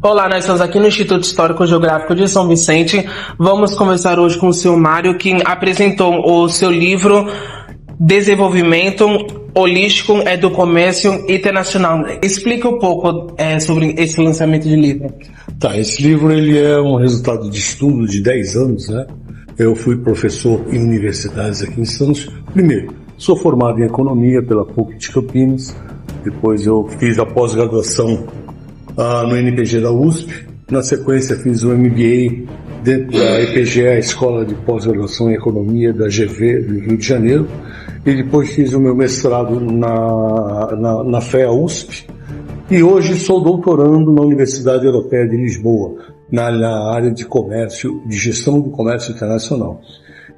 Olá, nós estamos aqui no Instituto Histórico Geográfico de São Vicente. Vamos conversar hoje com o seu Mário, que apresentou o seu livro Desenvolvimento Holístico do Comércio Internacional. Explica um pouco sobre esse lançamento de livro. Esse livro ele é um resultado de estudo de 10 anos, né? Eu fui professor em universidades aqui em Santos. Primeiro, sou formado em economia pela PUC de Campinas. Depois eu fiz a pós-graduação no NPG da USP. Na sequência fiz o MBA dentro da EPGE, a Escola de Pós-Graduação em Economia da GV do Rio de Janeiro. E depois fiz o meu mestrado na FEA USP. E hoje sou doutorando na Universidade Europeia de Lisboa, na área de comércio, de gestão do comércio internacional.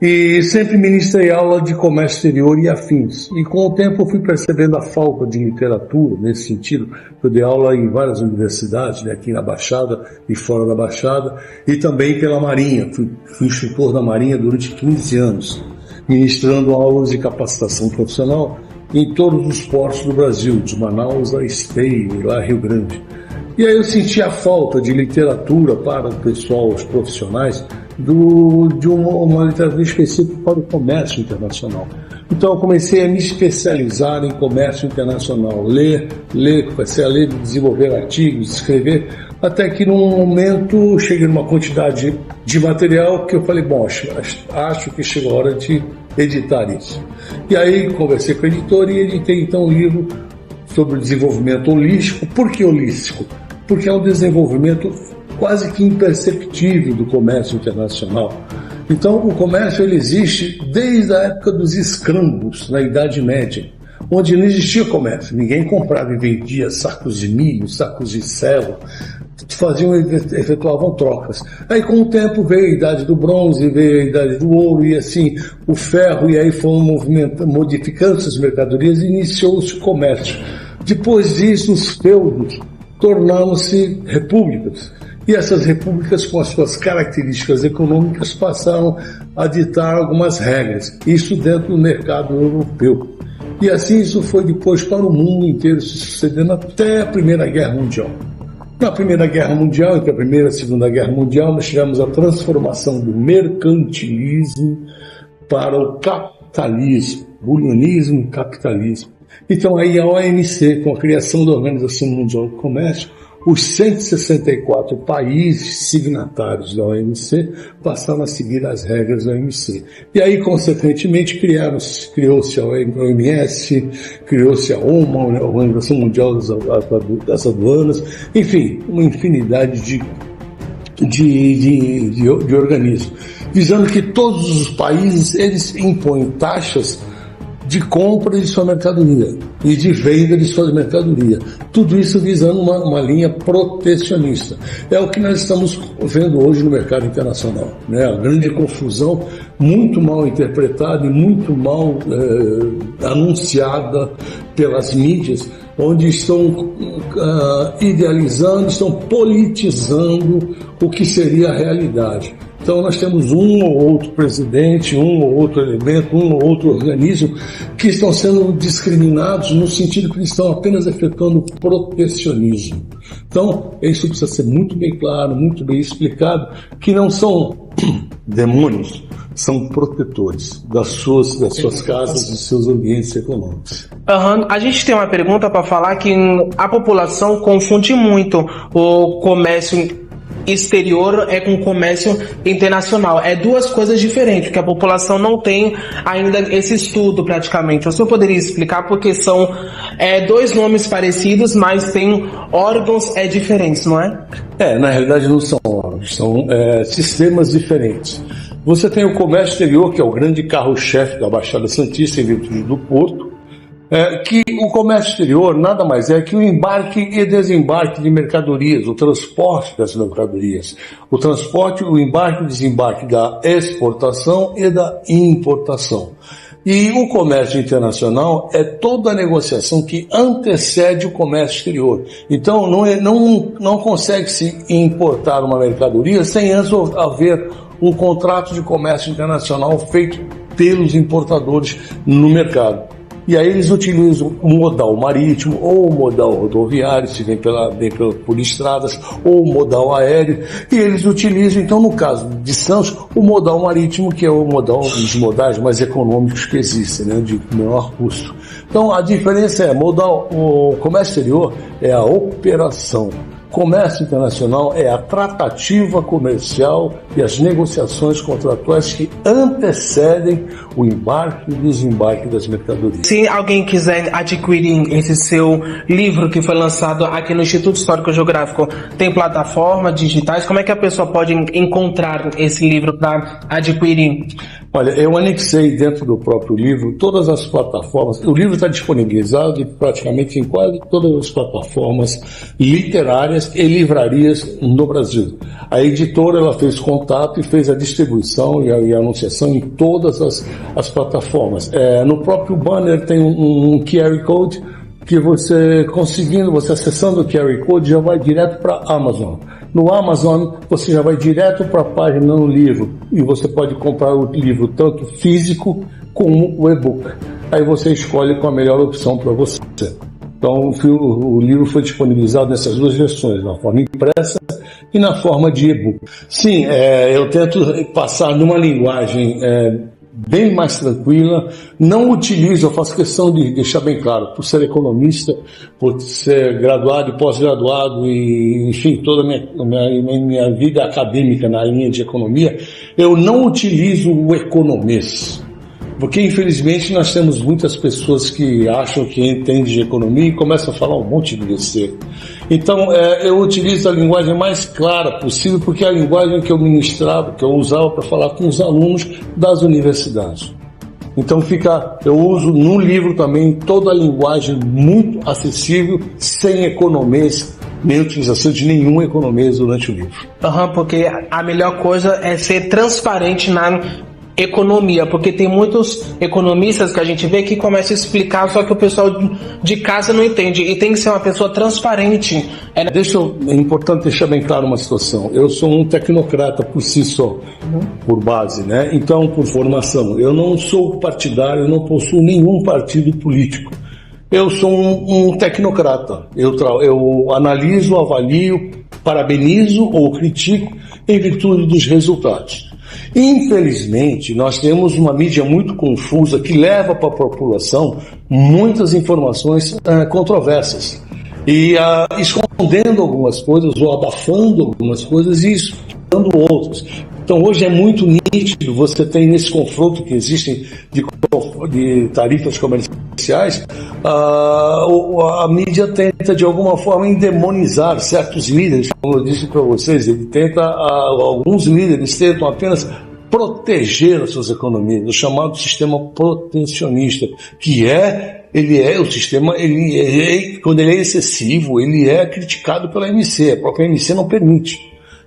E sempre ministrei aula de comércio exterior e afins. E com o tempo eu fui percebendo a falta de literatura nesse sentido. Eu dei aula em várias universidades, aqui na Baixada e fora da Baixada, e também pela Marinha. Fui instrutor da Marinha durante 15 anos, ministrando aulas de capacitação profissional em todos os portos do Brasil, de Manaus a Esteio, lá Rio Grande. E aí eu senti a falta de literatura para o pessoal, os profissionais, de uma literatura específica para o comércio internacional. Então eu comecei a me especializar em comércio internacional, comecei a ler, desenvolver artigos, escrever, até que num momento cheguei numa quantidade de material que eu falei, acho que chegou a hora de editar isso. E aí conversei com o editor e editei então um livro sobre o desenvolvimento holístico. Por que holístico? Porque é um desenvolvimento quase que imperceptível do comércio internacional. Então o comércio ele existe desde a época dos escravos, na Idade Média, onde não existia comércio. Ninguém comprava e vendia sacos de milho, sacos de sela, efetuavam trocas. Aí com o tempo veio a Idade do Bronze, veio a Idade do Ouro e assim o ferro, e aí foram modificando essas mercadorias e iniciou-se o comércio. Depois disso, os feudos tornaram-se repúblicas. E essas repúblicas, com as suas características econômicas, passaram a ditar algumas regras. Isso dentro do mercado europeu. E assim isso foi depois para o mundo inteiro, se sucedendo até a Primeira Guerra Mundial. Na Primeira Guerra Mundial, entre a Primeira e a Segunda Guerra Mundial, nós tivemos a transformação do mercantilismo para o capitalismo, bulionismo e capitalismo. Então aí a OMC, com a criação da Organização Mundial do Comércio, os 164 países signatários da OMC passaram a seguir as regras da OMC. E aí, consequentemente, criou-se a OMS, criou-se a OMA, a Organização Mundial das Aduanas, enfim, uma infinidade de organismos, visando que todos os países eles impõem taxas de compra de sua mercadoria e de venda de sua mercadoria. Tudo isso visando uma linha protecionista. É o que nós estamos vendo hoje no mercado internacional, né? A grande confusão, muito mal interpretada e muito mal anunciada pelas mídias, onde estão idealizando, estão politizando o que seria a realidade. Então nós temos um ou outro presidente, um ou outro elemento, um ou outro organismo que estão sendo discriminados no sentido que eles estão apenas efetuando protecionismo. Então isso precisa ser muito bem claro, muito bem explicado, que não são demônios, são protetores das suas casas e seus ambientes econômicos. A gente tem uma pergunta para falar que a população confunde muito o comércio exterior com comércio internacional. É duas coisas diferentes, porque a população não tem ainda esse estudo praticamente. O senhor poderia explicar porque são dois nomes parecidos, mas têm órgãos diferentes, não é? Na realidade não são órgãos, são sistemas diferentes. Você tem o comércio exterior, que é o grande carro-chefe da Baixada Santista, em virtude do porto, que o comércio exterior nada mais é que o embarque e desembarque de mercadorias, o transporte das mercadorias, o embarque e desembarque da exportação e da importação. E o comércio internacional é toda a negociação que antecede o comércio exterior. Então não consegue-se importar uma mercadoria sem antes haver um contrato de comércio internacional feito pelos importadores no mercado. E aí eles utilizam o modal marítimo ou o modal rodoviário, se vem por estradas, ou o modal aéreo, e eles utilizam, então, no caso de Santos, o modal marítimo, que é o modal, um dos modais mais econômicos que existem, né, de menor custo. Então, a diferença é, o comércio exterior é a operação. Comércio internacional é a tratativa comercial e as negociações contratuais que antecedem o embarque e o desembarque das mercadorias. Se alguém quiser adquirir esse seu livro que foi lançado aqui no Instituto Histórico Geográfico, tem plataformas digitais? Como é que a pessoa pode encontrar esse livro para adquirir? Olha, eu anexei dentro do próprio livro todas as plataformas. O livro está disponibilizado praticamente em quase todas as plataformas literárias e livrarias no Brasil. A editora ela fez contato e fez a distribuição e a anunciação em todas as plataformas. No próprio banner tem um QR Code que você acessando o QR Code já vai direto para a Amazon. No Amazon, você já vai direto para a página no livro e você pode comprar o livro tanto físico como o e-book. Aí você escolhe qual a melhor opção para você. Então, o livro foi disponibilizado nessas duas versões, na forma impressa e na forma de e-book. Sim, eu tento passar numa linguagem bem mais tranquila, não utilizo, eu faço questão de deixar bem claro, por ser economista, por ser graduado e pós-graduado e, enfim, toda a minha vida acadêmica na linha de economia, eu não utilizo o economês. Porque, infelizmente, nós temos muitas pessoas que acham que entendem de economia e começam a falar um monte de besteira. Então, eu utilizo a linguagem mais clara possível, porque é a linguagem que eu ministrava, que eu usava para falar com os alunos das universidades. Então, eu uso no livro também toda a linguagem muito acessível, sem economês, nem utilização de nenhum economês durante o livro. Porque a melhor coisa é ser transparente na economia, porque tem muitos economistas que a gente vê que começam a explicar, só que o pessoal de casa não entende, e tem que ser uma pessoa transparente. É importante deixar bem claro uma situação. Eu sou um tecnocrata por si só, por base, né? Então, por formação. Eu não sou partidário, eu não possuo nenhum partido político. Eu sou um tecnocrata. Eu analiso, avalio, parabenizo ou critico em virtude dos resultados. Infelizmente, nós temos uma mídia muito confusa que leva para a população muitas informações controversas e escondendo algumas coisas ou abafando algumas coisas e explicando outras. Então, hoje é muito nítido, você tem nesse confronto que existem de tarifas comerciais, a mídia tenta de alguma forma endemonizar certos líderes, como eu disse para vocês, alguns líderes tentam apenas proteger as suas economias, o chamado sistema protecionista, que o sistema, quando ele é excessivo, ele é criticado pela MC, a própria MC não permite.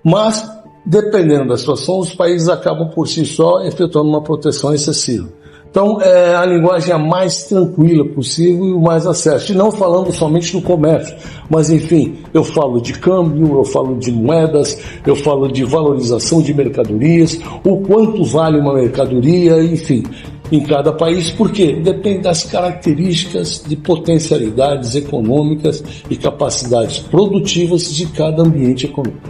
Mas, dependendo da situação, os países acabam por si só efetuando uma proteção excessiva. Então, é a linguagem a mais tranquila possível e o mais acesso. E não falando somente do comércio, mas, enfim, eu falo de câmbio, eu falo de moedas, eu falo de valorização de mercadorias, o quanto vale uma mercadoria, enfim, em cada país, porque depende das características de potencialidades econômicas e capacidades produtivas de cada ambiente econômico.